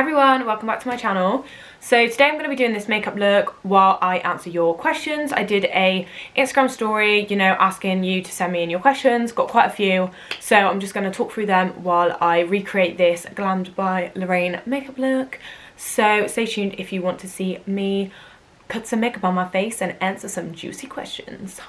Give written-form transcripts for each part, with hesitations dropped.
Everyone, welcome back to my channel. So today I'm going to be doing this makeup look while I answer your questions. I did a Instagram story, asking you to send me in your questions, got quite a few, so I'm just going to talk through them while I recreate this Glammed by Lorraine makeup look. So stay tuned if you want to see me put some makeup on my face and answer some juicy questions.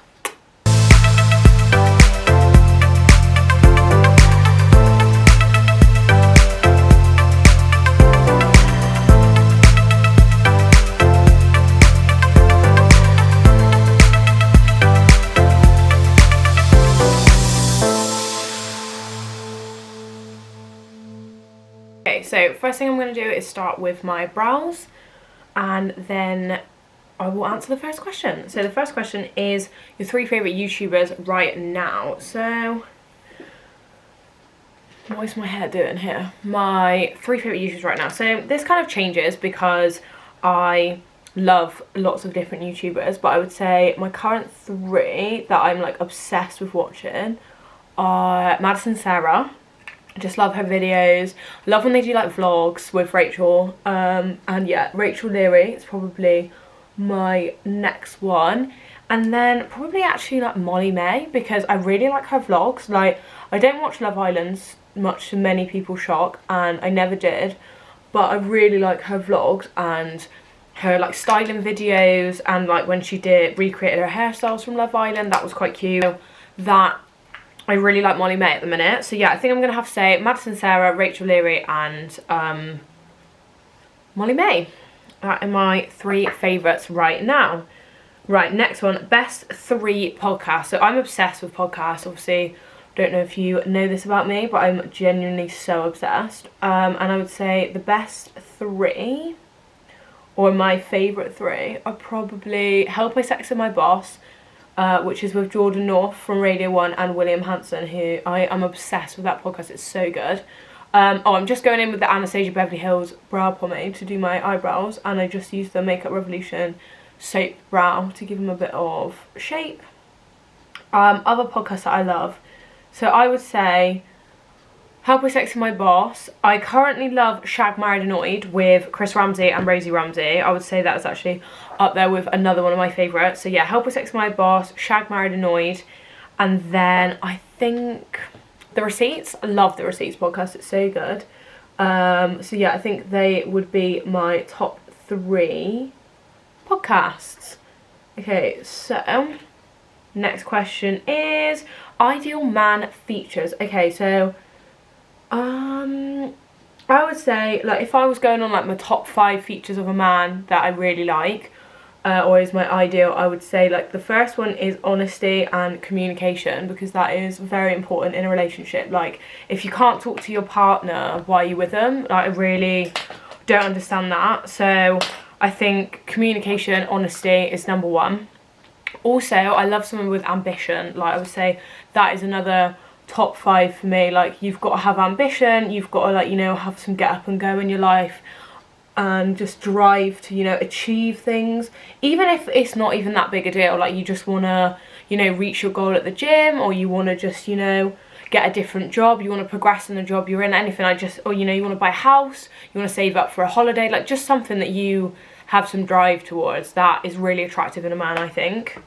Okay, so first thing I'm going to do is start with my brows, and then I will answer the first question. So the first question is your 3 favourite YouTubers right now. So what is my hair doing here? My 3 favourite YouTubers right now. So this kind of changes because I love lots of different YouTubers, but I would say my current 3 that I'm like obsessed with watching are Madison Sarah. I just love her videos. Love when they do like vlogs with Rachel. And yeah, Rachel Leary is probably my next one. And then probably actually like Molly May, because I really like her vlogs. Like, I don't watch Love Island, much to many people's shock, and I never did. But I really like her vlogs and her like styling videos, and like when she recreated her hairstyles from Love Island, that was quite cute. That I really like Molly May at the minute. So yeah, I think I'm going to have to say Madison Sarah, Rachel Leary and Molly May. That are my 3 favourites right now. Right, next one, best 3 podcasts. So I'm obsessed with podcasts, obviously. Don't know if you know this about me, but I'm genuinely so obsessed. And I would say the best 3, or my favourite 3, are probably Help I Sex with My Boss, which is with Jordan North from Radio 1 and William Hanson, who I am obsessed with that podcast. It's so good. Oh, I'm just going in with the Anastasia Beverly Hills brow pomade to do my eyebrows, and I just used the Makeup Revolution Soap Brow to give them a bit of shape. Other podcasts that I love. So I would say Help I Sex with My Boss. I currently love Shag Married Annoyed with Chris Ramsey and Rosie Ramsey. I would say that's actually up there with another one of my favourites. So yeah, Help I Sex with My Boss, Shag Married Annoyed, and then I think The Receipts. I love The Receipts podcast, it's so good. So yeah, I think they would be my top 3 podcasts. Okay, so next question is ideal man features. Okay, so I would say, like, if I was going on like my top 5 features of a man that I really like, or is my ideal, I would say like the first one is honesty and communication, because that is very important in a relationship. Like, if you can't talk to your partner, why are you with them? Like, I really don't understand that. So I think communication, honesty is number 1. Also, I love someone with ambition. Like, I would say that is another top 5 for me. Like, you've got to have ambition, you've got to, like, have some get up and go in your life, and just drive to, achieve things, even if it's not even that big a deal. Like, you just want to, reach your goal at the gym, or you want to just, get a different job, you want to progress in the job you're in, anything. Or you want to buy a house, you want to save up for a holiday, like just something that you have some drive towards. That is really attractive in a man, I think.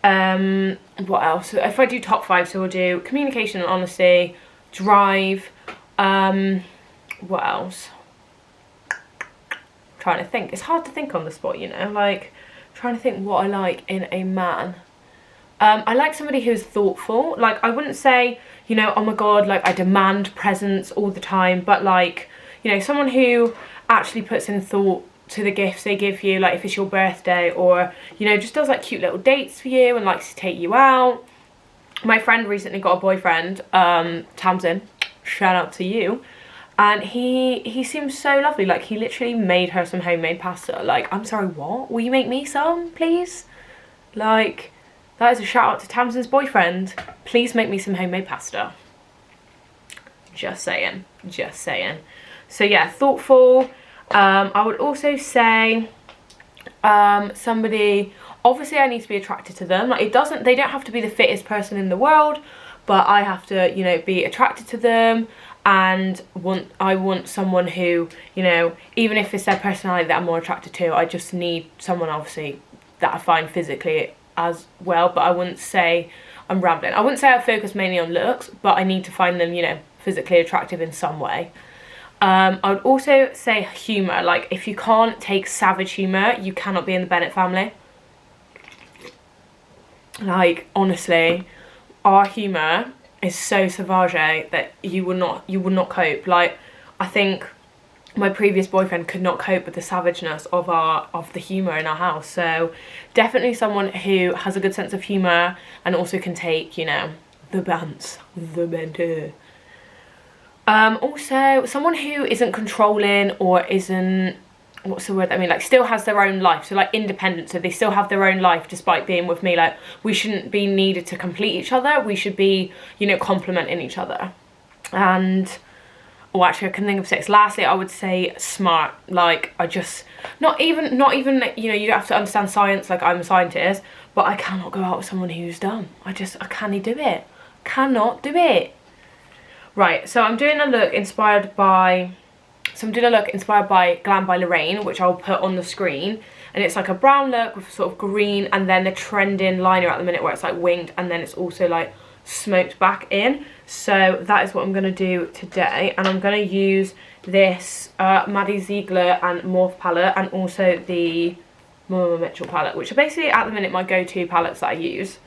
What else? If I do top 5, so we'll do communication and honesty, drive, what else? Trying to think. It's hard to think on the spot, like trying to think what I like in a man. I like somebody who's thoughtful. Like, I wouldn't say, oh my god, like I demand presents all the time, but like, someone who actually puts in thought to the gifts they give you, like if it's your birthday, or just does like cute little dates for you and likes to take you out. My friend recently got a boyfriend, Tamsin, shout out to you, and he seems so lovely. Like, he literally made her some homemade pasta. Like, I'm sorry, what? Will you make me some, please? Like, that is a shout out to Tamsin's boyfriend. Please make me some homemade pasta. Just saying, just saying. So yeah, thoughtful. I would also say somebody, obviously I need to be attracted to them. Like, they don't have to be the fittest person in the world, but I have to, be attracted to them, and I want someone who, you know, even if it's their personality that I'm more attracted to, I just need someone obviously that I find physically as well. But I wouldn't say, I'm rambling, I wouldn't say I focus mainly on looks, but I need to find them, you know, physically attractive in some way. I would also say humour. Like, if you can't take savage humour, you cannot be in the Bennett family. Like, honestly, our humour is so savage that you would not cope. Like, I think my previous boyfriend could not cope with the savageness of the humour in our house. So definitely someone who has a good sense of humour and also can take, you know, the banter. Also someone who isn't controlling or isn't, what's the word I mean, like still has their own life, so like independent, so they still have their own life despite being with me. Like, we shouldn't be needed to complete each other, we should be, you know, complementing each other. And actually I can think of 6. Lastly, I would say smart. Like, I just, not even, you know, you don't have to understand science, like I'm a scientist, but I cannot go out with someone who's dumb. I can't do it. Cannot do it. Right, so I'm doing a look inspired by Glam by Lorraine, which I'll put on the screen. And it's like a brown look with sort of green, and then the trending liner at the minute where it's like winged, and then it's also like smoked back in. So that is what I'm going to do today. And I'm going to use this Maddie Ziegler and Morphe palette, and also the Mama Mitchell palette, which are basically at the minute my go-to palettes that I use.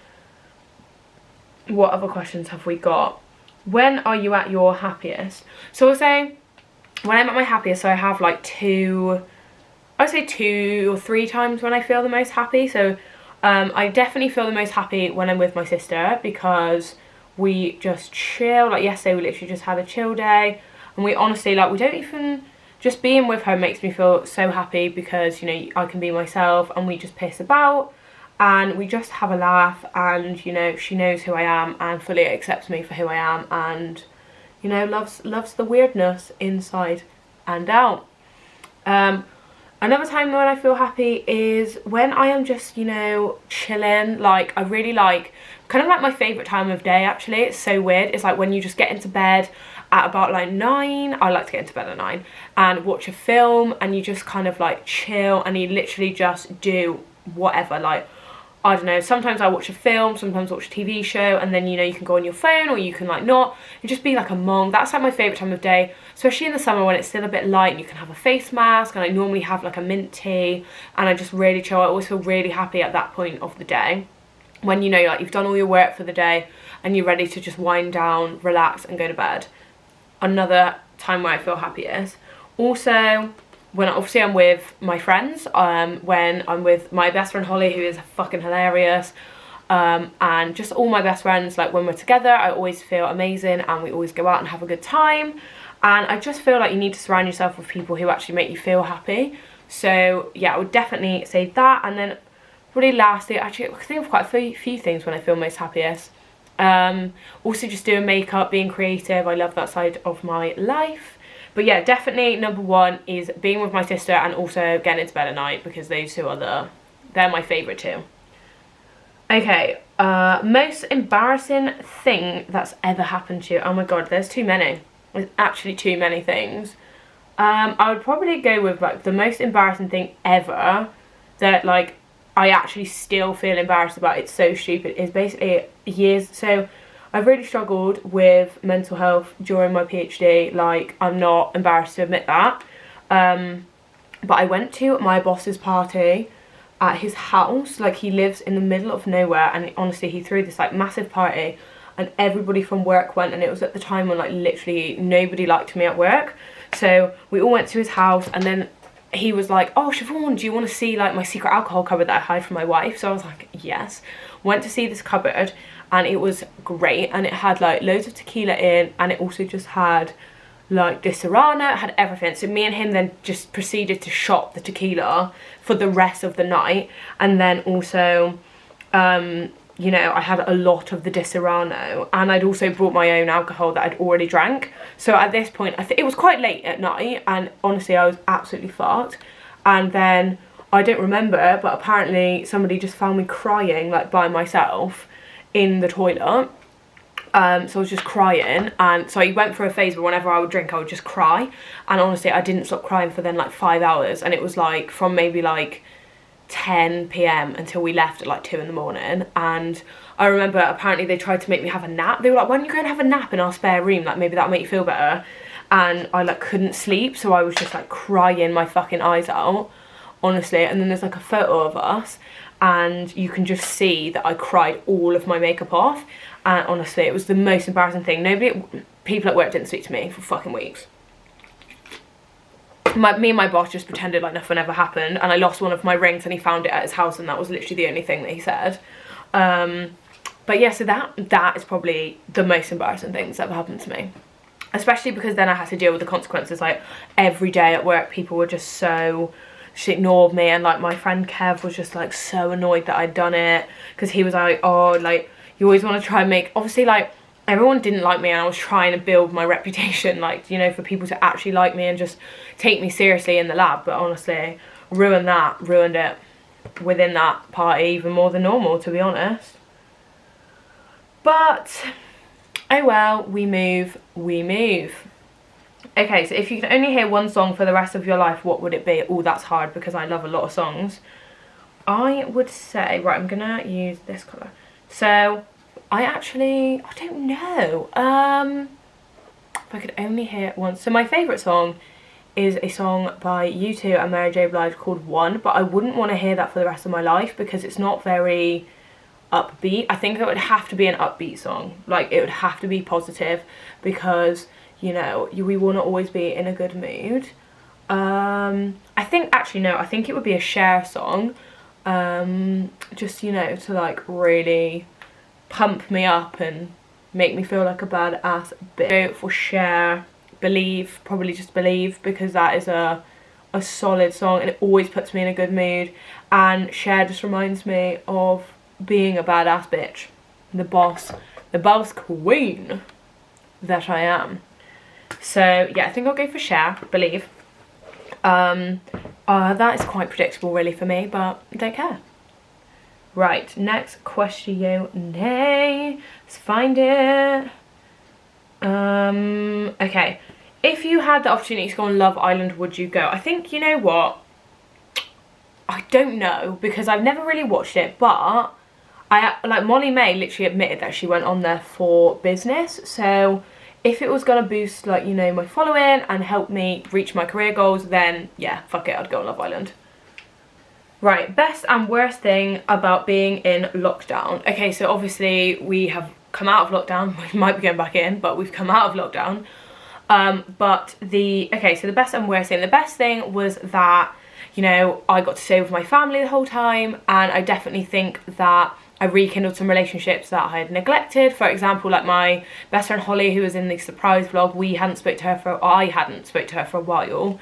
What other questions have we got? When are you at your happiest? So I'll say when I'm at my happiest, so I have like I would say 2 or 3 times when I feel the most happy. So I definitely feel the most happy when I'm with my sister, because we just chill. Like yesterday we literally just had a chill day, and we honestly, like, we don't even, just being with her makes me feel so happy, because, you know, I can be myself and we just piss about and we just have a laugh, and, you know, she knows who I am and fully accepts me for who I am, and, you know, loves the weirdness inside and out. Another time when I feel happy is when I am just, you know, chilling. Like, I really like, kind of like my favourite time of day actually, it's so weird, it's like when you just get into bed at about like 9, I like to get into bed at 9, and watch a film, and you just kind of like chill, and you literally just do whatever. Like, I don't know, sometimes I watch a film, sometimes I watch a TV show, and then, you know, you can go on your phone or you can like not, and just be like a monk. That's like my favourite time of day, especially in the summer when it's still a bit light and you can have a face mask, and I normally have like a mint tea, and I just really chill. I always feel really happy at that point of the day, when, you know, like you've done all your work for the day and you're ready to just wind down, relax and go to bed. Another time where I feel happiest, also when obviously I'm with my friends, when I'm with my best friend Holly, who is fucking hilarious, and just all my best friends, like when we're together I always feel amazing, and we always go out and have a good time. And I just feel like you need to surround yourself with people who actually make you feel happy. So yeah, I would definitely say that. And then really lastly, actually I think of quite a few things when I feel most happiest. Also just doing makeup, being creative, I love that side of my life. But yeah, definitely number 1 is being with my sister, and also getting into bed at night, because those two are they're my favourite two. Okay, most embarrassing thing that's ever happened to you. Oh my god, there's too many. There's actually too many things. I would probably go with like the most embarrassing thing ever that like I actually still feel embarrassed about. It's so stupid. It's basically years. So I've really struggled with mental health during my PhD. Like, I'm not embarrassed to admit that. But I went to my boss's party at his house. Like, he lives in the middle of nowhere, and honestly he threw this like massive party, and everybody from work went, and it was at the time when like literally nobody liked me at work. So we all went to his house, and then he was like, oh Siobhan, do you want to see like my secret alcohol cupboard that I hide from my wife? So I was like, yes. Went to see this cupboard, and it was great, and it had like loads of tequila in, and it also just had like Disaronno, it had everything. So me and him then just proceeded to shop the tequila for the rest of the night, and then also you know, I had a lot of the Disaronno, and I'd also brought my own alcohol that I'd already drank. So at this point, it was quite late at night, and honestly I was absolutely fucked. And then I don't remember, but apparently somebody just found me crying like by myself in the toilet. So I was just crying, and so I went through a phase where whenever I would drink I would just cry, and honestly I didn't stop crying for then like 5 hours, and it was like from maybe like 10 p.m. until we left at like 2 in the morning. And I remember apparently they tried to make me have a nap. They were like, why don't you go and have a nap in our spare room, like maybe that'll make you feel better. And I like couldn't sleep, so I was just like crying my fucking eyes out, honestly. And then there's like a photo of us, and you can just see that I cried all of my makeup off. And honestly, it was the most embarrassing thing. People at work didn't speak to me for fucking weeks. Me and my boss just pretended like nothing ever happened, and I lost one of my rings and he found it at his house, and that was literally the only thing that he said. But yeah, so that is probably the most embarrassing thing that's ever happened to me. Especially because then I had to deal with the consequences. Like every day at work, people were just ignored me, and like my friend Kev was just like so annoyed that I'd done it, because he was like, oh, like you always want to try and make, obviously like everyone didn't like me, and I was trying to build my reputation, like, you know, for people to actually like me and just take me seriously in the lab. But honestly, ruined it within that party even more than normal, to be honest. But oh well, we move. Okay, so if you could only hear one song for the rest of your life, what would it be? Oh, that's hard because I love a lot of songs. I would say, right, I'm gonna use this colour. So I don't know. If I could only hear it once. So my favourite song is a song by U2 and Mary J. Blige called One, but I wouldn't want to hear that for the rest of my life because it's not very upbeat. I think it would have to be an upbeat song. Like, it would have to be positive because, you know, we want to always be in a good mood. I think it would be a Cher song. Just, you know, to like really pump me up and make me feel like a badass bitch. For Cher, Believe, probably just Believe, because that is a solid song and it always puts me in a good mood, and Cher just reminds me of being a badass bitch, the boss queen that I am. So yeah, I think I'll go for Cher, Believe. That is quite predictable really for me, but I don't care. Right, next question. Let's find it. Okay. If you had the opportunity to go on Love Island, would you go? I think, you know what? I don't know, because I've never really watched it, but Molly May literally admitted that she went on there for business. So if it was gonna boost, like, you know, my following and help me reach my career goals, then yeah, fuck it, I'd go on Love Island. Right, best and worst thing about being in lockdown. Okay, so obviously we have come out of lockdown. We might be going back in, but we've come out of lockdown. So the best and worst thing. The best thing was that, you know, I got to stay with my family the whole time, and I definitely think that I rekindled some relationships that I had neglected. For example, like my best friend Holly, who was in the surprise vlog, I hadn't spoke to her for a while.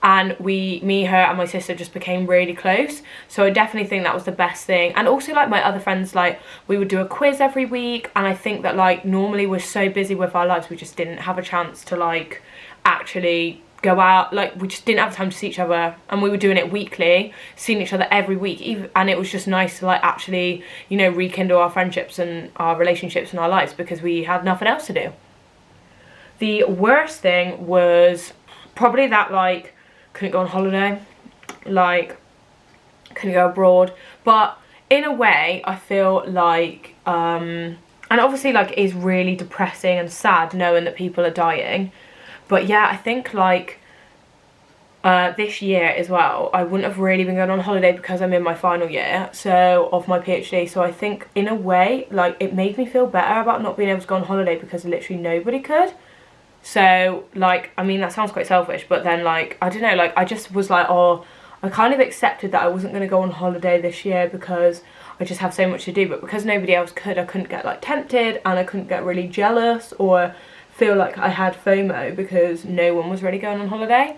And me, her and my sister just became really close. So I definitely think that was the best thing. And also, like, my other friends, like, we would do a quiz every week, and I think that, like, normally we're so busy with our lives, we just didn't have a chance to, like, actually go out. Like, we just didn't have time to see each other, and we were doing it weekly, seeing each other every week, and it was just nice to, like, actually, you know, rekindle our friendships and our relationships and our lives because we had nothing else to do. The worst thing was probably that, like, couldn't go on holiday, like, couldn't go abroad. But in a way, I feel like, and obviously, like, it is really depressing and sad knowing that people are dying. But yeah, I think, like, this year as well, I wouldn't have really been going on holiday because I'm in my final year of my PhD. So I think, in a way, like, it made me feel better about not being able to go on holiday because literally nobody could. So, like, I mean, that sounds quite selfish, but then, like, I don't know, like, I just was like, oh, I kind of accepted that I wasn't going to go on holiday this year because I just have so much to do. But because nobody else could, I couldn't get, like, tempted, and I couldn't get really jealous or feel like I had FOMO because no one was really going on holiday.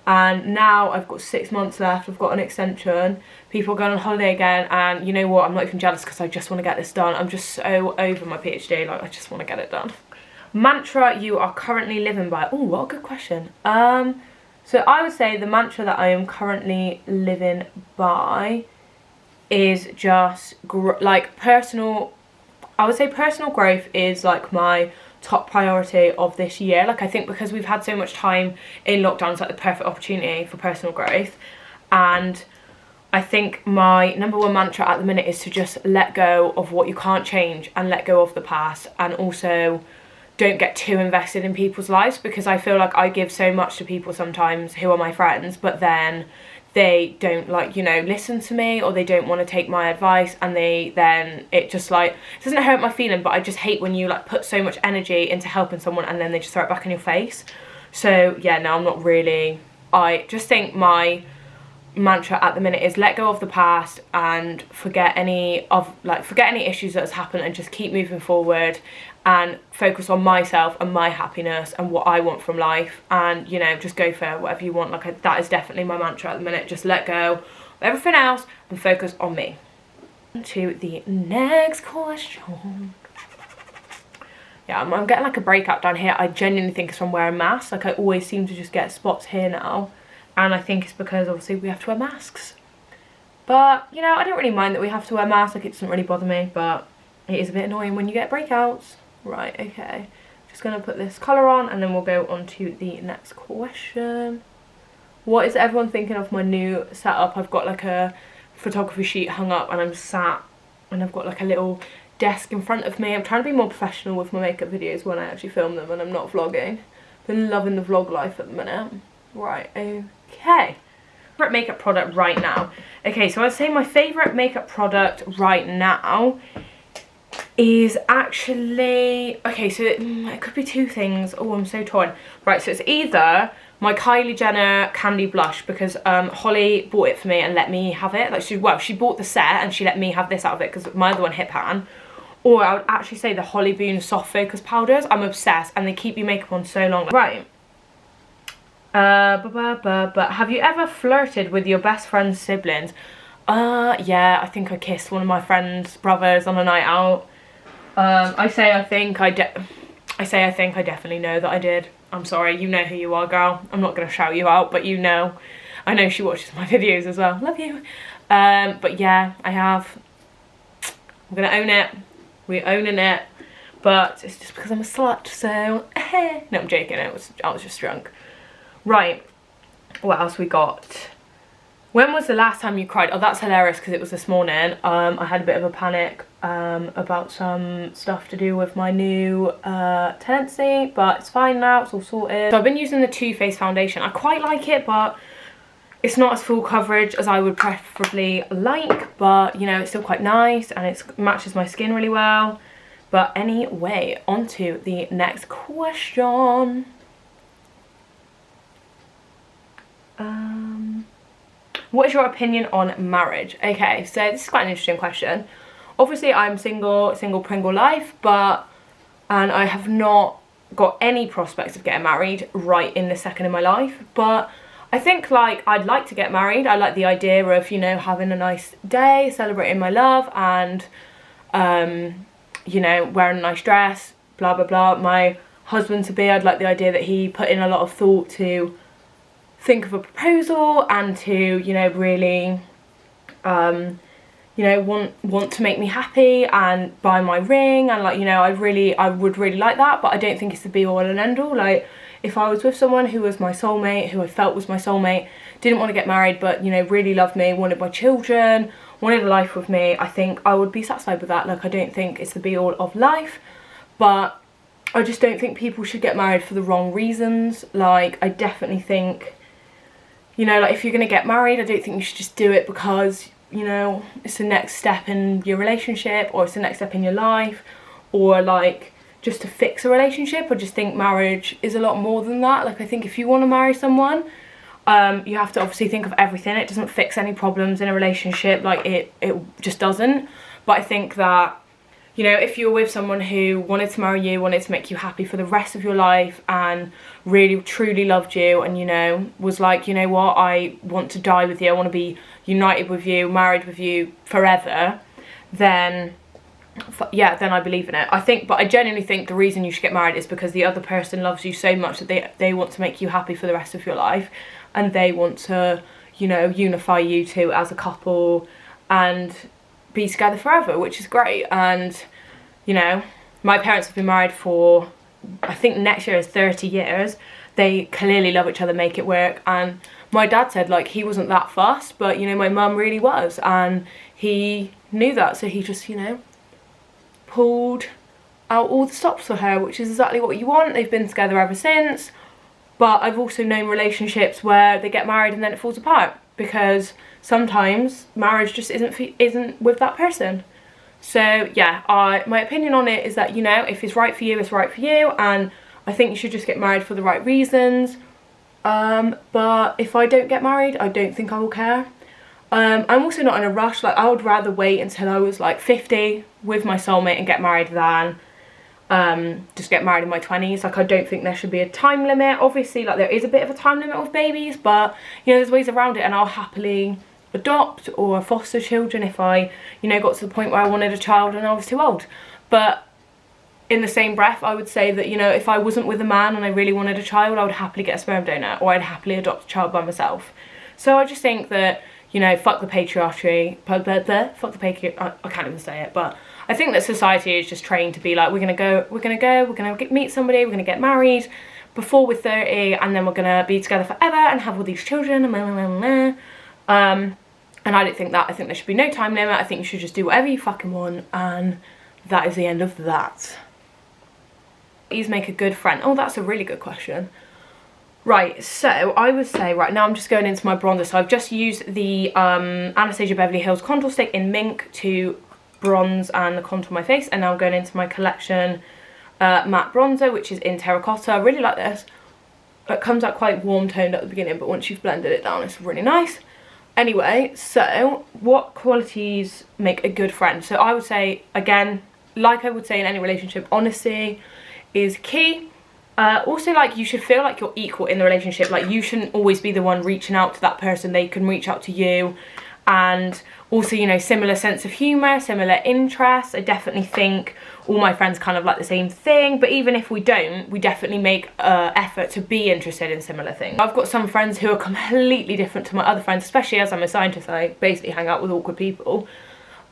And now I've got 6 months left, I've got an extension, people are going on holiday again, and you know what, I'm not even jealous because I just want to get this done. I'm just so over my PhD, like, I just want to get it done. Mantra you are currently living by. Oh, what a good question. So I would say the mantra that I am currently living by is just like personal I would say personal growth is like my top priority of this year. Like I think because we've had so much time in lockdown, it's like the perfect opportunity for personal growth. And I think my number one mantra at the minute is to just let go of what you can't change and let go of the past, and also don't get too invested in people's lives, because I feel like I give so much to people sometimes who are my friends, but then they don't, like, you know, listen to me, or they don't want to take my advice, and it just like, it doesn't hurt my feeling, but I just hate when you like put so much energy into helping someone and then they just throw it back in your face. So yeah, no, I'm not really, I just think my mantra at the minute is let go of the past and forget any issues that has happened, and just keep moving forward and focus on myself and my happiness and what I want from life, and, you know, just go for whatever you want. Like that is definitely my mantra at the minute. Just let go of everything else and focus on me. To the next question. Yeah, I'm getting like a breakout down here. I genuinely think it's from wearing masks. Like I always seem to just get spots here now, and I think it's because obviously we have to wear masks. But, you know, I don't really mind that we have to wear masks. Like it doesn't really bother me, but it is a bit annoying when you get breakouts. Right, okay. Just gonna put this colour on and then we'll go on to the next question. What is everyone thinking of my new setup? I've got like a photography sheet hung up and I'm sat and I've got like a little desk in front of me. I'm trying to be more professional with my makeup videos when I actually film them and I'm not vlogging. Been loving the vlog life at the minute. Right, okay. Favorite makeup product right now. Okay, so I'd say my favourite makeup product right now is actually, okay, so it could be two things. Oh, I'm so torn. Right, so it's either my Kylie Jenner Candy Blush, because Holly bought it for me and let me have it. Like she bought the set and she let me have this out of it because my other one hit pan. Or I would actually say the Holly Boone Soft Focus Powders. I'm obsessed and they keep your makeup on so long. Right. But have you ever flirted with your best friend's siblings? Yeah, I think I kissed one of my friend's brothers on a night out. I think I definitely know that I did. I'm sorry, you know who you are, girl. I'm not gonna shout you out, but you know. I know she watches my videos as well. Love you. But yeah, I have. I'm gonna own it. We're owning it. But it's just because I'm a slut, so no, I'm joking. I was just drunk. Right. What else we got? When was the last time you cried? Oh, that's hilarious because it was this morning. I had a bit of a panic about some stuff to do with my new tenancy, but it's fine now, it's all sorted. So I've been using the Too Faced foundation. I quite like it, but it's not as full coverage as I would preferably like, but you know, it's still quite nice and it matches my skin really well. But anyway, on to the next question. What is your opinion on marriage? Okay, so this is quite an interesting question. Obviously, I'm single Pringle life, and I have not got any prospects of getting married right in this second in my life. But I think, like, I'd like to get married. I like the idea of, you know, having a nice day, celebrating my love, and, you know, wearing a nice dress, blah, blah, blah. My husband-to-be, I'd like the idea that he put in a lot of thought to think of a proposal and to, you know, really you know, want to make me happy and buy my ring, and like, you know, I would really like that, but I don't think it's the be all and end all. Like, if I was with someone who was my soulmate, who I felt was my soulmate, didn't want to get married, but, you know, really loved me, wanted my children, wanted a life with me, I think I would be satisfied with that. Like, I don't think it's the be all of life, but I just don't think people should get married for the wrong reasons. Like, I definitely think, you know, like, if you're gonna get married, I don't think you should just do it because, you know, it's the next step in your relationship, or it's the next step in your life, or like just to fix a relationship. I just think marriage is a lot more than that. Like, I think if you want to marry someone, you have to obviously think of everything. It doesn't fix any problems in a relationship, like it just doesn't. But I think that, you know, if you're with someone who wanted to marry you, wanted to make you happy for the rest of your life, and really truly loved you, and, you know, was like, you know what, I want to die with you, I want to be united with you, married with you forever, then yeah, then I believe in it. I think, but I genuinely think the reason you should get married is because the other person loves you so much that they want to make you happy for the rest of your life, and they want to, you know, unify you two as a couple and be together forever, which is great. And you know, my parents have been married for, I think next year is 30 years. They clearly love each other, make it work. And my dad said, like, he wasn't that fussed, but, you know, my mum really was. And he knew that, so he just, you know, pulled out all the stops for her, which is exactly what you want. They've been together ever since. But I've also known relationships where they get married and then it falls apart, because sometimes marriage just isn't with that person. So yeah, my opinion on it is that, you know, if it's right for you, it's right for you, and I think you should just get married for the right reasons. But if I don't get married, I don't think I will care. I'm also not in a rush. Like, I would rather wait until I was like 50 with my soulmate and get married than just get married in my 20s. Like, I don't think there should be a time limit. Obviously, like, there is a bit of a time limit with babies, but, you know, there's ways around it, and I'll happily adopt or foster children if I, you know, got to the point where I wanted a child and I was too old. But in the same breath, I would say that, you know, if I wasn't with a man and I really wanted a child, I would happily get a sperm donor, or I'd happily adopt a child by myself. So I just think that, you know, fuck the patriarchy, fuck the patriarchy, I can't even say it, but I think that society is just trained to be like, we're gonna meet somebody, we're gonna get married before we're 30, and then we're gonna be together forever and have all these children, and blah, blah, blah, blah. And I don't think that. I think there should be no time limit. I think you should just do whatever you fucking want, and that is the end of that. Please make a good friend. Oh, that's a really good question. Right, so I would say, right now I'm just going into my bronzer. So I've just used the Anastasia Beverly Hills Contour Stick in Mink to bronze and contour my face, and now I'm going into my collection matte bronzer, which is in terracotta. I really like this. It comes out quite warm toned at the beginning, but once you've blended it down, it's really nice. Anyway, so what qualities make a good friend? So I would say, again, like I would say in any relationship, honesty is key. Also, like, you should feel like you're equal in the relationship. Like, you shouldn't always be the one reaching out to that person. They can reach out to you. And also, you know, similar sense of humour, similar interests. I definitely think all my friends kind of like the same thing, but even if we don't, we definitely make effort to be interested in similar things. I've got some friends who are completely different to my other friends, especially as I'm a scientist. I basically hang out with awkward people.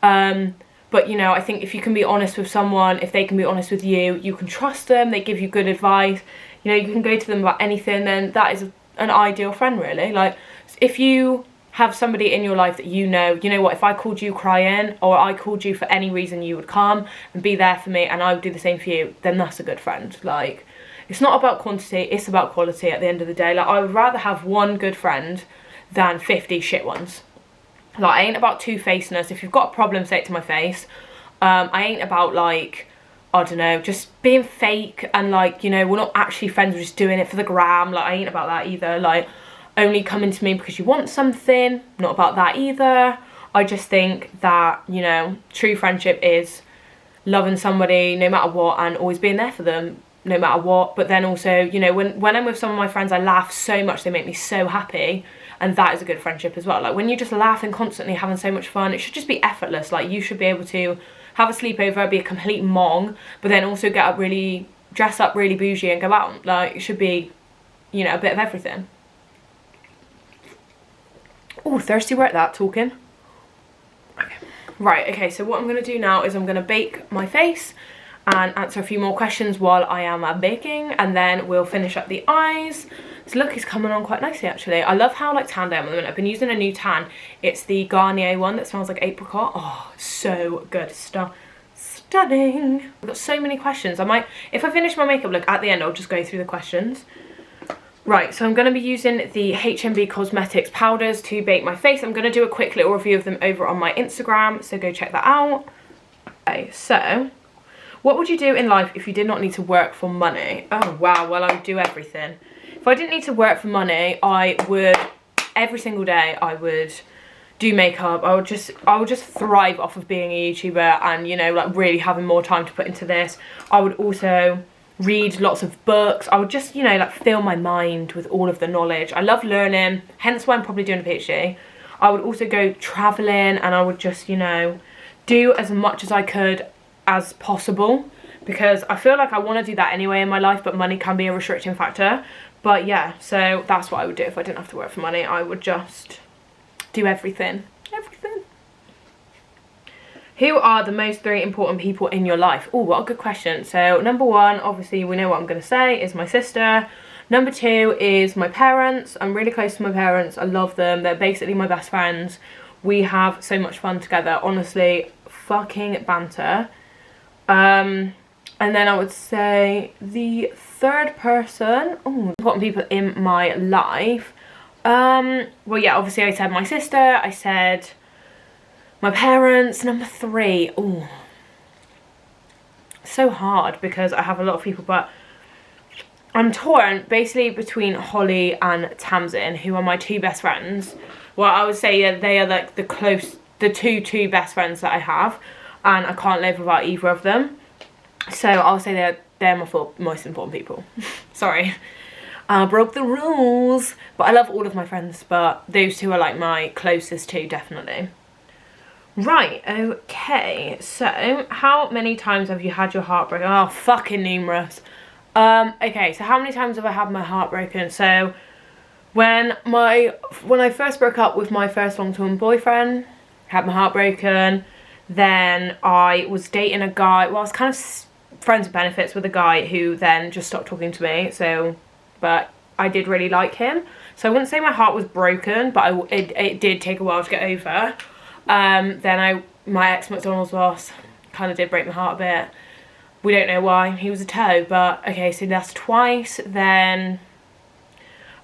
But, you know, I think if you can be honest with someone, if they can be honest with you, you can trust them, they give you good advice, you know, you can go to them about anything, then that is an ideal friend, really. Like, if you have somebody in your life that you know what, if I called you crying, or I called you for any reason, you would come and be there for me, and I would do the same for you, then that's a good friend. Like, it's not about quantity, it's about quality at the end of the day. Like, I would rather have one good friend than 50 shit ones. Like, I ain't about two-facedness. If you've got a problem, say it to my face. I ain't about, like, I don't know, just being fake and, like, you know, we're not actually friends, we're just doing it for the gram. Like, I ain't about that either. Like, only coming to me because you want something, not about that either. I just think that, you know, true friendship is loving somebody no matter what and always being there for them no matter what. But then also, you know, when I'm with some of my friends, I laugh so much, they make me so happy. And that is a good friendship as well. Like, when you're just laughing constantly, having so much fun, it should just be effortless. Like, you should be able to have a sleepover, be a complete mong, but then also dress up really bougie and go out. Like, it should be, you know, a bit of everything. Oh, thirsty we're at that, talking. Okay. Right, okay, so what I'm going to do now is I'm going to bake my face and answer a few more questions while I am baking, and then we'll finish up the eyes. This look is coming on quite nicely, actually. I love how, like, tanned I am at the minute. I've been using a new tan. It's the Garnier one that smells like apricot. Oh, so good. Stunning. I've got so many questions. If I finish my makeup look at the end, I'll just go through the questions. Right, so I'm going to be using the HMB Cosmetics powders to bake my face. I'm going to do a quick little review of them over on my Instagram, so go check that out. Okay, so what would you do in life if you did not need to work for money? Oh, wow, well, I would do everything. If I didn't need to work for money, I would, every single day, I would do makeup. I would just thrive off of being a YouTuber and, you know, like, really having more time to put into this. I would also read lots of books. I would just, you know, like, fill my mind with all of the knowledge. I love learning, hence why I'm probably doing a PhD. I would also go traveling, and I would just, you know, do as much as I could as possible, because I feel like I want to do that anyway in my life, but money can be a restricting factor. But yeah, so that's what I would do if I didn't have to work for money. I would just do everything. Who are the most 3 important people in your life? Oh, what a good question. So number 1, obviously we know what I'm going to say, is my sister. Number 2 is my parents. I'm really close to my parents. I love them. They're basically my best friends. We have so much fun together. Honestly, fucking banter. And then I would say the 3rd person, important people in my life. Well, yeah, obviously I said my sister. I said my parents. Number 3. Oh, so hard because I have a lot of people, but I'm torn basically between Holly and Tamsin, who are my 2 best friends. Well, I would say they are like the two best friends that I have, and I can't live without either of them. So I'll say they're my 4 most important people. Sorry, I broke the rules, but I love all of my friends, but those 2 are like my closest 2, definitely. Right, okay, so how many times have you had your heart broken? Oh, fucking numerous. Okay, so how many times have I had my heart broken? So when I first broke up with my first long-term boyfriend, had my heart broken. Then I was dating a guy, well, I was kind of friends with benefits with a guy who then just stopped talking to me. So, but I did really like him. So I wouldn't say my heart was broken, but it did take a while to get over. Then my ex-McDonald's boss kind of did break my heart a bit. We don't know why. He was a toe, but okay, so that's twice. Then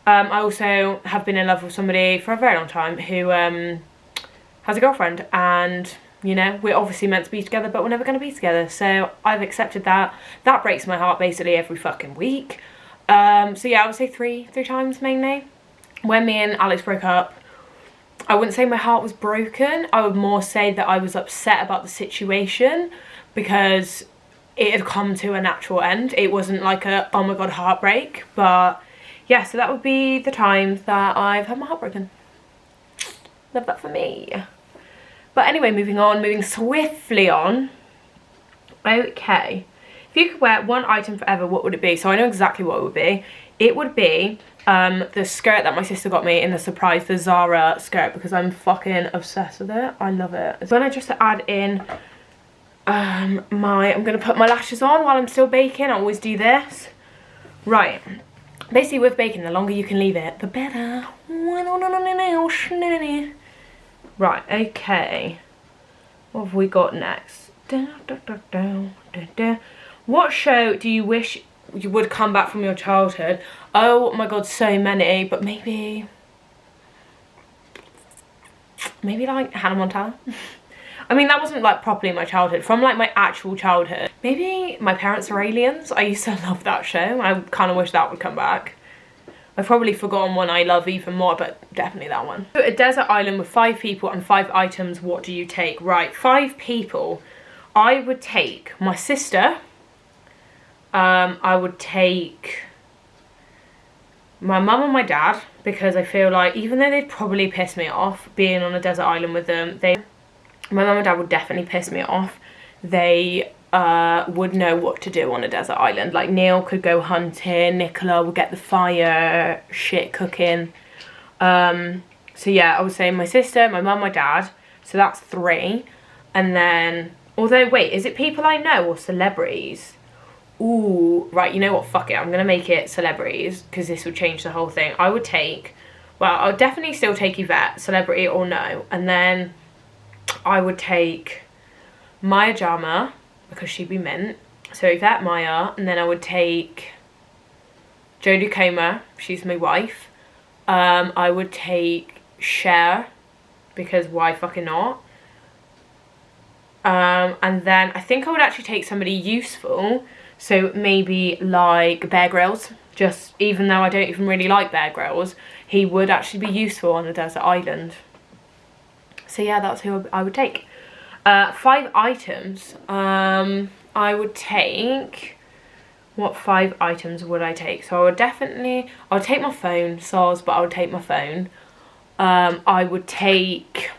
I also have been in love with somebody for a very long time who has a girlfriend, and you know, we're obviously meant to be together, but we're never going to be together. So I've accepted that. That breaks my heart basically every fucking week. So yeah, I would say three times mainly. When me and Alex broke up, I wouldn't say my heart was broken. I would more say that I was upset about the situation because it had come to a natural end. It wasn't like a, oh my god, heartbreak. But yeah, so that would be the times that I've had my heart broken. Love that for me. But anyway, moving swiftly on. Okay. If you could wear one item forever, what would it be? So I know exactly what it would be. It would be the skirt that my sister got me in the surprise, the Zara skirt, because I'm fucking obsessed with it. I love it. So then just to add in I'm going to put my lashes on while I'm still baking. I always do this. Right. Basically with baking, the longer you can leave it, the better. Right, okay. What have we got next? What show do you wish you would come back from your childhood? Oh my god, so many, but maybe like Hannah Montana. I mean, that wasn't like properly my childhood, from like my actual childhood. Maybe My Parents Are Aliens. I used to love that show. I kind of wish that would come back. I've probably forgotten one I love even more, but definitely that one. So a desert island with 5 people and 5 items, what do you take? Right, 5 people. I would take my sister. I would take my mum and my dad, because I feel like even though they'd probably piss me off being on a desert island with them, my mum and dad would definitely piss me off. They would know what to do on a desert island. Like Neil could go hunting, Nicola would get the fire shit cooking. So yeah, I would say my sister, my mum, my dad. So that's 3. And then, although wait, is it people I know or celebrities? Ooh, right, you know what, fuck it, I'm gonna make it celebrities because this would change the whole thing. I would take, well, I'll definitely still take Yvette, celebrity or no, and then I would take Maya Jama because she'd be mint, so Yvette, Maya, and then I would take Jodie Comer, she's my wife. I would take Cher because why fucking not? And then I think I would actually take somebody useful. So maybe like Bear Grylls, just even though I don't even really like Bear Grylls, he would actually be useful on a desert island. So yeah, that's who I would take. 5 items, I would take, what 5 items would I take? So I would take my phone, soz, but I would take my phone. I would take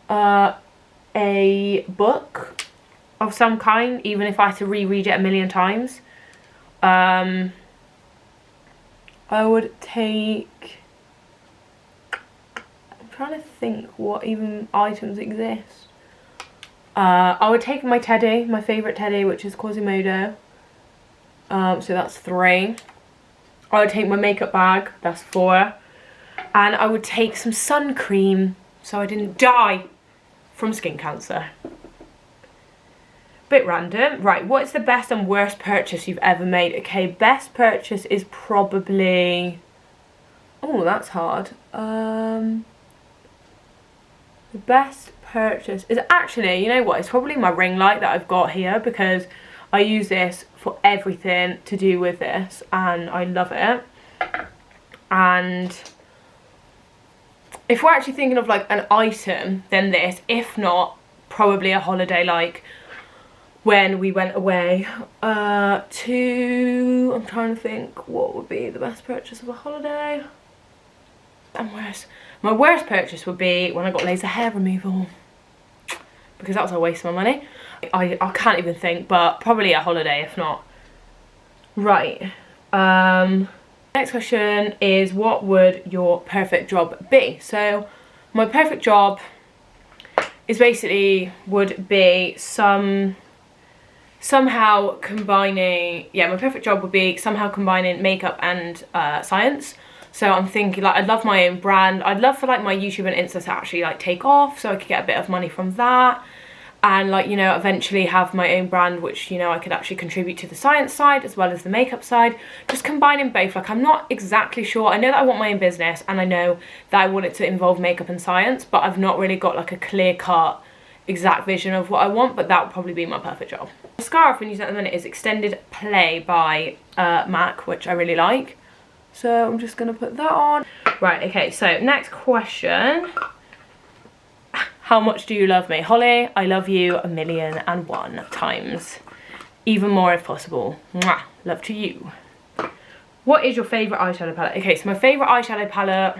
a book of some kind, even if I had to reread it a million times. I would take, trying to think what even items exist. I would take my teddy, my favourite teddy, which is Quasimodo. So that's 3. I would take my makeup bag, that's 4. And I would take some sun cream so I didn't die from skin cancer. Bit random. Right, what is the best and worst purchase you've ever made? Okay, best purchase is probably... Oh, that's hard. The best purchase is actually, you know what, it's probably my ring light that I've got here, because I use this for everything to do with this and I love it. And if we're actually thinking of like an item, then this. If not, probably a holiday, like when we went away to, I'm trying to think what would be the best purchase of a holiday. And worst. My worst purchase would be when I got laser hair removal, because that was a waste of my money. I can't even think, but probably a holiday if not. Right. Next question is, what would your perfect job be? So my perfect job is basically would be somehow combining, yeah, my perfect job would be somehow combining makeup and science. So I'm thinking, like, I'd love my own brand. I'd love for like my YouTube and Insta to actually like take off, so I could get a bit of money from that. And like, you know, eventually have my own brand, which, you know, I could actually contribute to the science side as well as the makeup side. Just combining both. Like, I'm not exactly sure. I know that I want my own business and I know that I want it to involve makeup and science, but I've not really got like a clear cut exact vision of what I want, but that would probably be my perfect job. The mascara I've been using at the minute is Extended Play by MAC, which I really like. So I'm just going to put that on. Right, okay, so next question. How much do you love me? Holly, I love you 1,000,001 times. Even more if possible. Mwah. Love to you. What is your favourite eyeshadow palette? Okay, so my favourite eyeshadow palette,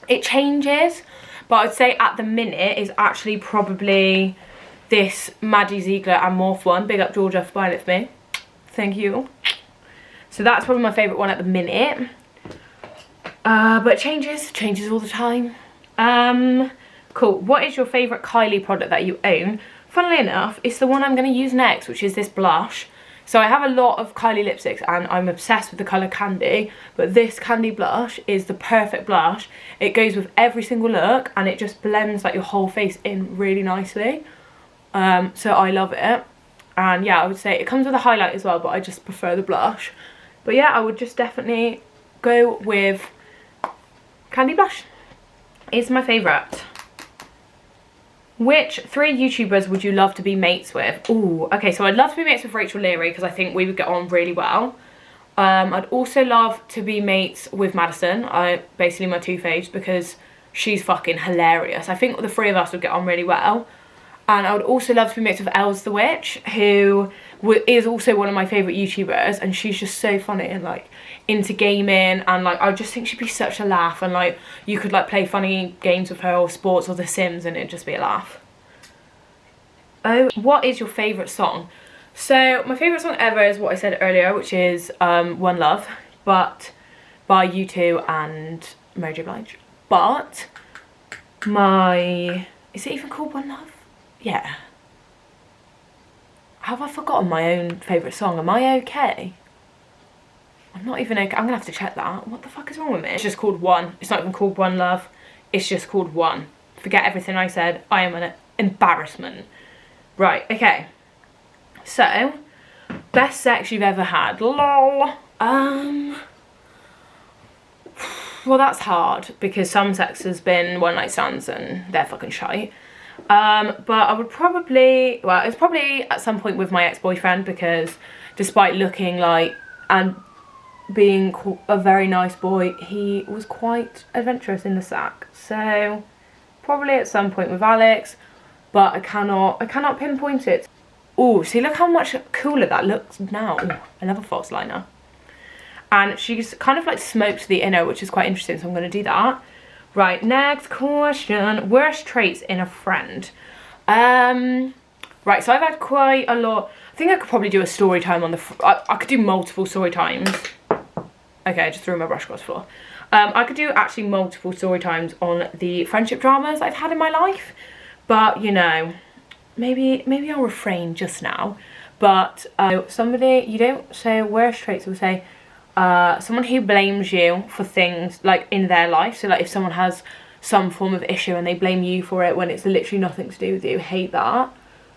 it changes, but I'd say at the minute is actually probably this Maddie Ziegler and Morph one. Big up Georgia for buying it for me. Thank you. So that's probably my favourite one at the minute. But it changes all the time. Cool. What is your favourite Kylie product that you own? Funnily enough, it's the one I'm going to use next, which is this blush. So I have a lot of Kylie lipsticks and I'm obsessed with the colour Candy, but this Candy blush is the perfect blush. It goes with every single look and it just blends like your whole face in really nicely. So I love it. And yeah, I would say it comes with a highlight as well, but I just prefer the blush. But yeah, I would just definitely go with Candy blush. It's my favourite. Which 3 YouTubers would you love to be mates with? Ooh, okay, so I'd love to be mates with Rachel Leary because I think we would get on really well. I'd also love to be mates with Madison. Basically my 2 faves, because she's fucking hilarious. I think the 3 of us would get on really well. And I would also love to be mates with Els the Witch, who is also one of my favourite YouTubers, and she's just so funny and like into gaming, and like I just think she'd be such a laugh, and like you could like play funny games with her or sports or The Sims and it'd just be a laugh. Oh, what is your favourite song? So my favourite song ever is what I said earlier, which is One Love, but by U2 and Mary J. Blige. But is it even called One Love? Yeah. Have I forgotten my own favourite song? Am I okay? I'm not even okay. I'm gonna have to check that. What the fuck is wrong with me? It's just called One. It's not even called One Love. It's just called One. Forget everything I said. I am an embarrassment. Right, okay. So, best sex you've ever had. LOL. Well, that's hard because some sex has been one night stands and they're fucking shite. But I would probably, well, it's probably at some point with my ex-boyfriend, because despite looking like and being a very nice boy, he was quite adventurous in the sack. So probably at some point with Alex, but I cannot pinpoint it. Oh, see, look how much cooler that looks now. Ooh, I love a false liner. And she's kind of like smoked the inner, which is quite interesting, so I'm going to do that. Right, next question. Worst traits in a friend. Right, so I've had quite a lot. I think I could probably do a story time on the... I could do multiple story times. Okay, I just threw my brush across the floor. I could do actually multiple story times on the friendship dramas I've had in my life, but you know, maybe I'll refrain just now. But somebody, you don't say worst traits, we'll say someone who blames you for things like in their life. So like if someone has some form of issue and they blame you for it when it's literally nothing to do with you, hate that.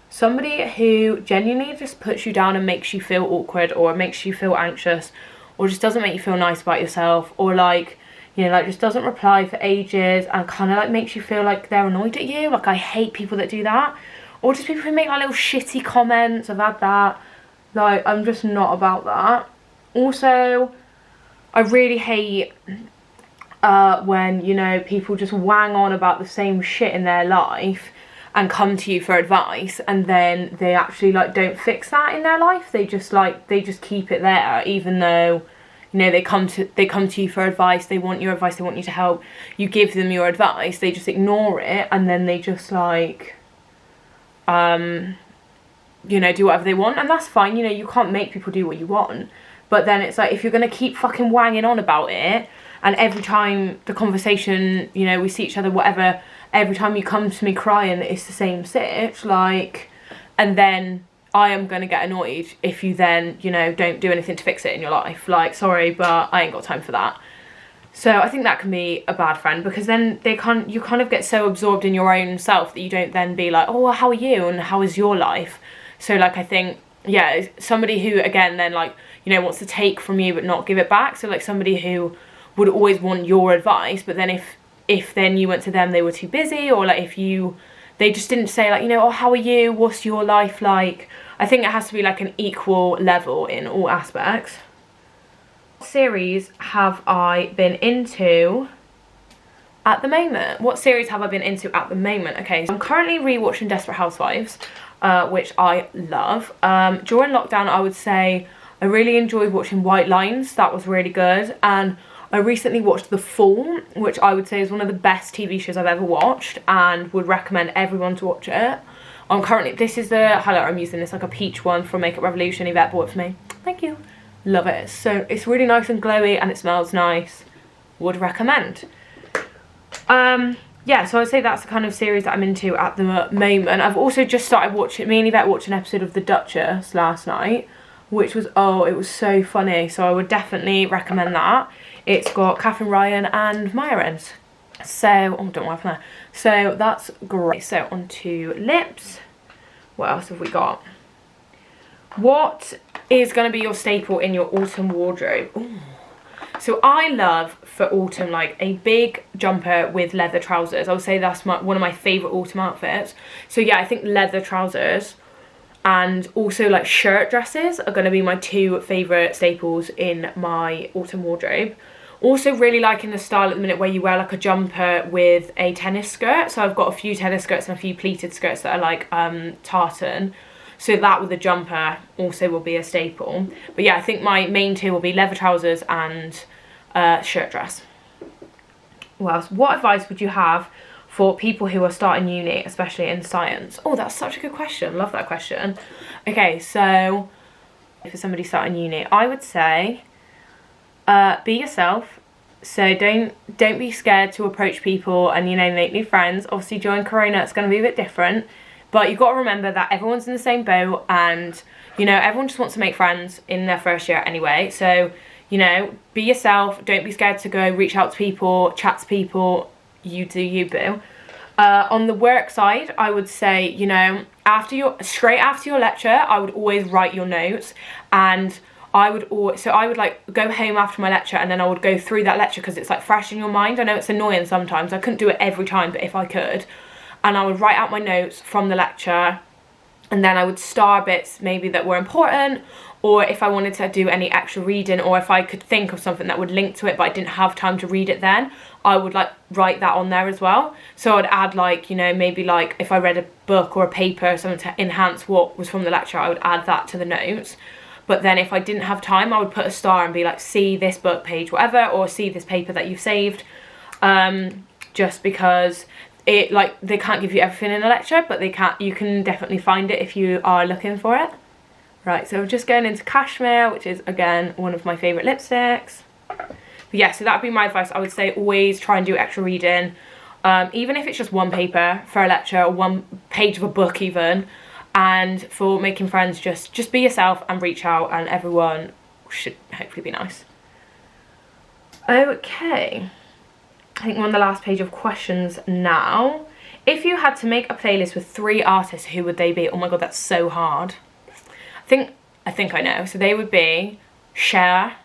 Somebody who genuinely just puts you down and makes you feel awkward, or makes you feel anxious, or just doesn't make you feel nice about yourself, or like, you know, like just doesn't reply for ages and kind of like makes you feel like they're annoyed at you. Like I hate people that do that. Or just people who make like little shitty comments. I've had that. Like I'm just not about that. Also, I really hate when, you know, people just wang on about the same shit in their life and come to you for advice, and then they actually like don't fix that in their life. They just keep it there, even though, you know, they come to you for advice, they want your advice, they want you to help, you give them your advice, they just ignore it, and then they just like, you know, do whatever they want. And that's fine, you know, you can't make people do what you want, but then it's like, if you're gonna keep fucking wanging on about it, and every time the conversation, you know, we see each other, whatever, every time you come to me crying, it's the same sitch, like, and then I am going to get annoyed if you then, you know, don't do anything to fix it in your life. Like, sorry, but I ain't got time for that. So I think that can be a bad friend, because then you kind of get so absorbed in your own self that you don't then be like, oh, well, how are you and how is your life? So like, I think, yeah, somebody who, again, then like, you know, wants to take from you but not give it back. So like somebody who would always want your advice, but then if then you went to them, they were too busy, or like they just didn't say like, you know, oh, how are you? What's your life like? I think it has to be like an equal level in all aspects. What series have I been into at the moment? What series have I been into at the moment? Okay, so I'm currently rewatching Desperate Housewives, which I love. During lockdown, I would say I really enjoyed watching White Lines. That was really good. And I recently watched The Fall, which I would say is one of the best TV shows I've ever watched, and would recommend everyone to watch it. I'm currently, this is the highlighter I'm using, it's like a peach one from Makeup Revolution. Yvette bought it for me. Thank you. Love it. So it's really nice and glowy and it smells nice. Would recommend. Yeah, so I'd say that's the kind of series that I'm into at the moment. I've also just started watching, me and Yvette watched an episode of The Duchess last night, which was, oh, it was so funny. So I would definitely recommend that. It's got Catherine Ryan and Maya Rens. So, oh, don't know what happened there. So that's great. So on to lips. What else have we got? What is going to be your staple in your autumn wardrobe? Ooh. So I love for autumn like a big jumper with leather trousers. I would say that's one of my favourite autumn outfits. So yeah, I think leather trousers and also like shirt dresses are going to be my two favourite staples in my autumn wardrobe. Also really liking the style at the minute where you wear like a jumper with a tennis skirt. So I've got a few tennis skirts and a few pleated skirts that are like tartan. So that with a jumper also will be a staple. But yeah, I think my main two will be leather trousers and shirt dress. What else? What advice would you have for people who are starting uni, especially in science? Oh, that's such a good question. Love that question. Okay, so for somebody starting uni, I would say be yourself. So don't be scared to approach people and, you know, make new friends. Obviously during Corona it's going to be a bit different, but you've got to remember that everyone's in the same boat, and, you know, everyone just wants to make friends in their first year anyway. So, you know, be yourself. Don't be scared to go reach out to people, chat to people. You do you, boo. On the work side, I would say, you know, straight after your lecture, I would always write your notes, and I would like go home after my lecture and then I would go through that lecture because it's like fresh in your mind. I know it's annoying sometimes. I couldn't do it every time, but if I could. And I would write out my notes from the lecture, and then I would star bits maybe that were important, or if I wanted to do any extra reading, or if I could think of something that would link to it but I didn't have time to read it then, I would like write that on there as well. So I'd add like, you know, maybe like if I read a book or a paper or something to enhance what was from the lecture, I would add that to the notes. But then if I didn't have time, I would put a star and be like, see this book page, whatever, or see this paper that you've saved. Just because it, like, they can't give you everything in a lecture, but you can definitely find it if you are looking for it. Right, so we're just going into Cashmere, which is, again, one of my favourite lipsticks. But But yeah, so that would be my advice. I would say always try and do extra reading. Even if it's just one paper for a lecture or one page of a book even. And for making friends, just be yourself and reach out, and everyone should hopefully be nice. Okay, I think we're on the last page of questions now. If you had to make a playlist with 3 artists, who would they be? Oh my god, that's so hard. I think I know. So they would be Cher.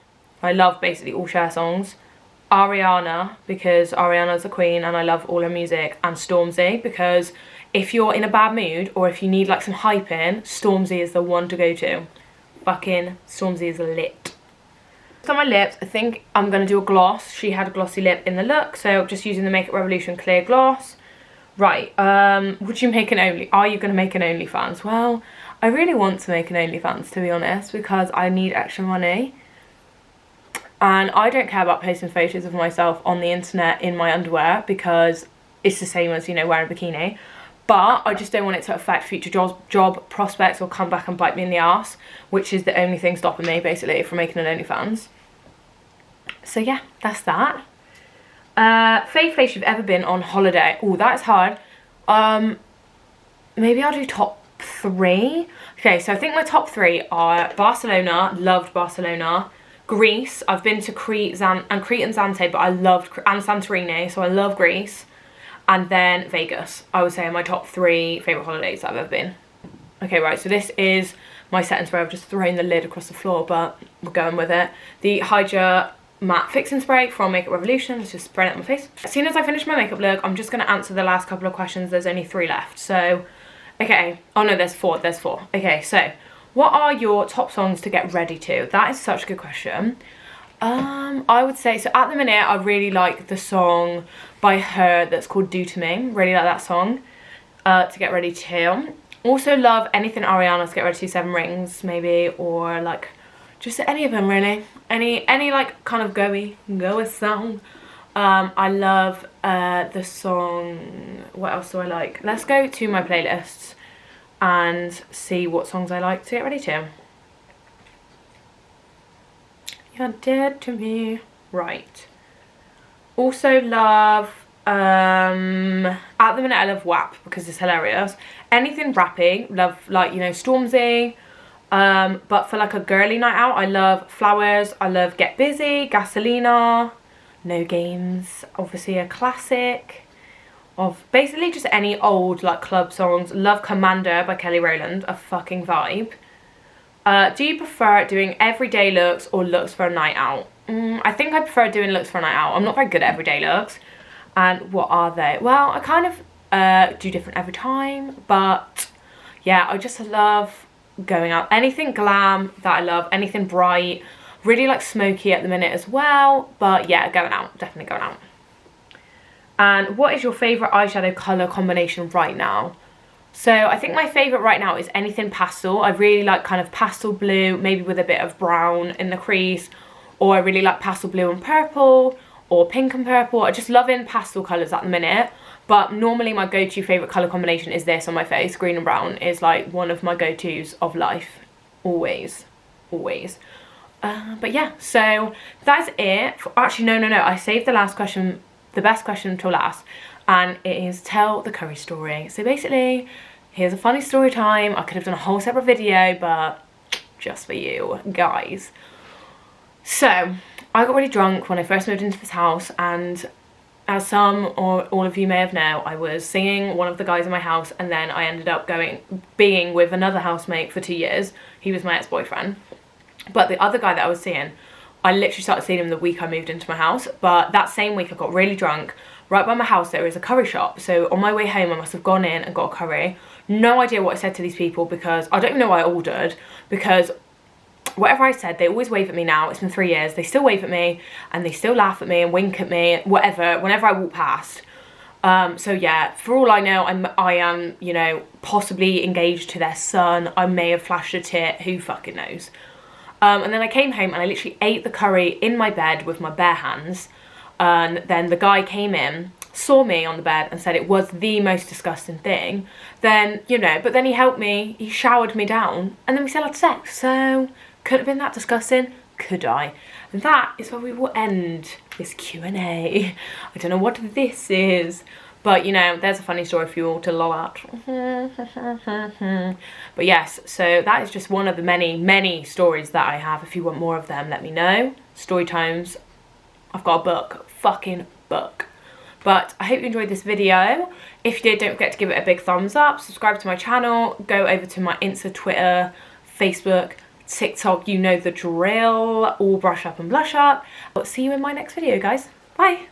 I love basically all Cher songs. Ariana, because Ariana's a queen and I love all her music. And Stormzy, because if you're in a bad mood or if you need like some hype in, Stormzy is the one to go to. Fucking Stormzy is lit. So on my lips, I think I'm going to do a gloss. She had a glossy lip in the look, so just using the Makeup Revolution clear gloss. Right, would you make an are you going to make an OnlyFans? Well, I really want to make an OnlyFans, to be honest, because I need extra money. And I don't care about posting photos of myself on the internet in my underwear, because it's the same as, you know, wearing a bikini. But I just don't want it to affect future job prospects or come back and bite me in the ass, which is the only thing stopping me, basically, from making an OnlyFans. So yeah, that's that. Favourite place you've ever been on holiday? Oh, that's hard. Maybe I'll do top 3. Okay, so I think my top 3 are Barcelona, loved Barcelona. Greece, I've been to Crete and Zante, but I loved, and Santorini, so I love Greece. And then Vegas, I would say, are my top 3 favourite holidays that I've ever been. Okay, right, so this is my sentence where I've just thrown the lid across the floor, but we're going with it. The Hydra Matte Fixing Spray from Makeup Revolution. Let's just spray it on my face. As soon as I finish my makeup look, I'm just going to answer the last couple of questions. There's only 3 left. So, okay. Oh no, there's 4. There's 4. Okay, so what are your top songs to get ready to? That is such a good question. I would say, so at the minute, I really like the song by her that's called Do To Me. Really like that song to get ready to. Also love anything Ariana to get ready to, 7 Rings maybe, or like just any of them really. Any like kind of go song. I love the song, what else do I like? Let's go to my playlists and see what songs I like to get ready to. You're dead to me. Right. Also love, at the minute I love WAP because it's hilarious. Anything rappy, love like, you know, Stormzy. But for like a girly night out, I love Flowers, I love Get Busy, Gasolina, No Games, obviously a classic of basically just any old like club songs. Love Commander by Kelly Rowland, a fucking vibe. Do you prefer doing everyday looks or looks for a night out? I think I prefer doing looks for a night out. I'm not very good at everyday looks. And what are they? Well, I kind of do different every time, but yeah, I just love going out. Anything glam that I love, anything bright. Really like smoky at the minute as well, but yeah, going out, definitely going out. And what is your favourite eyeshadow colour combination right now? So I think my favourite right now is anything pastel. I really like kind of pastel blue, maybe with a bit of brown in the crease, or I really like pastel blue and purple, or pink and purple. I just love in pastel colours at the minute. But normally my go-to favourite colour combination is this on my face. Green and brown is like one of my go-tos of life. Always. Always. But yeah, so that's it. Actually, no. I saved the last question, the best question until last. And it is tell the curry story. So basically, here's a funny story time. I could have done a whole separate video, but just for you guys. So, I got really drunk when I first moved into this house, and as some or all of you may have known, I was singing one of the guys in my house, and then I ended up being with another housemate for 2 years. He was my ex-boyfriend. But the other guy that I was seeing, I literally started seeing him the week I moved into my house. But that same week I got really drunk. Right by my house there is a curry shop. So on my way home I must have gone in and got a curry. No idea what I said to these people, because I don't even know what I ordered, because whatever I said, they always wave at me now. It's been 3 years. They still wave at me and they still laugh at me and wink at me, whatever, whenever I walk past. So yeah, for all I know, I am, you know, possibly engaged to their son. I may have flashed a tit, who fucking knows. And then I came home and I literally ate the curry in my bed with my bare hands. And then the guy came in, saw me on the bed and said it was the most disgusting thing. Then, you know, but then he helped me, he showered me down, and then we still had sex. So, couldn't have been that disgusting. could I? And that is where we will end this Q&A. I don't know what this is, but you know, there's a funny story for you all to lol at. But yes, so that is just one of the many stories that I have. If you want more of them, let me know. Story times, I've got a book, fucking book. But I hope you enjoyed this video. If you did, don't forget to give it a big thumbs up, subscribe to my channel, go over to my Insta, Twitter, Facebook, TikTok, you know the drill, all brush up and blush up. I'll see you in my next video, guys. Bye.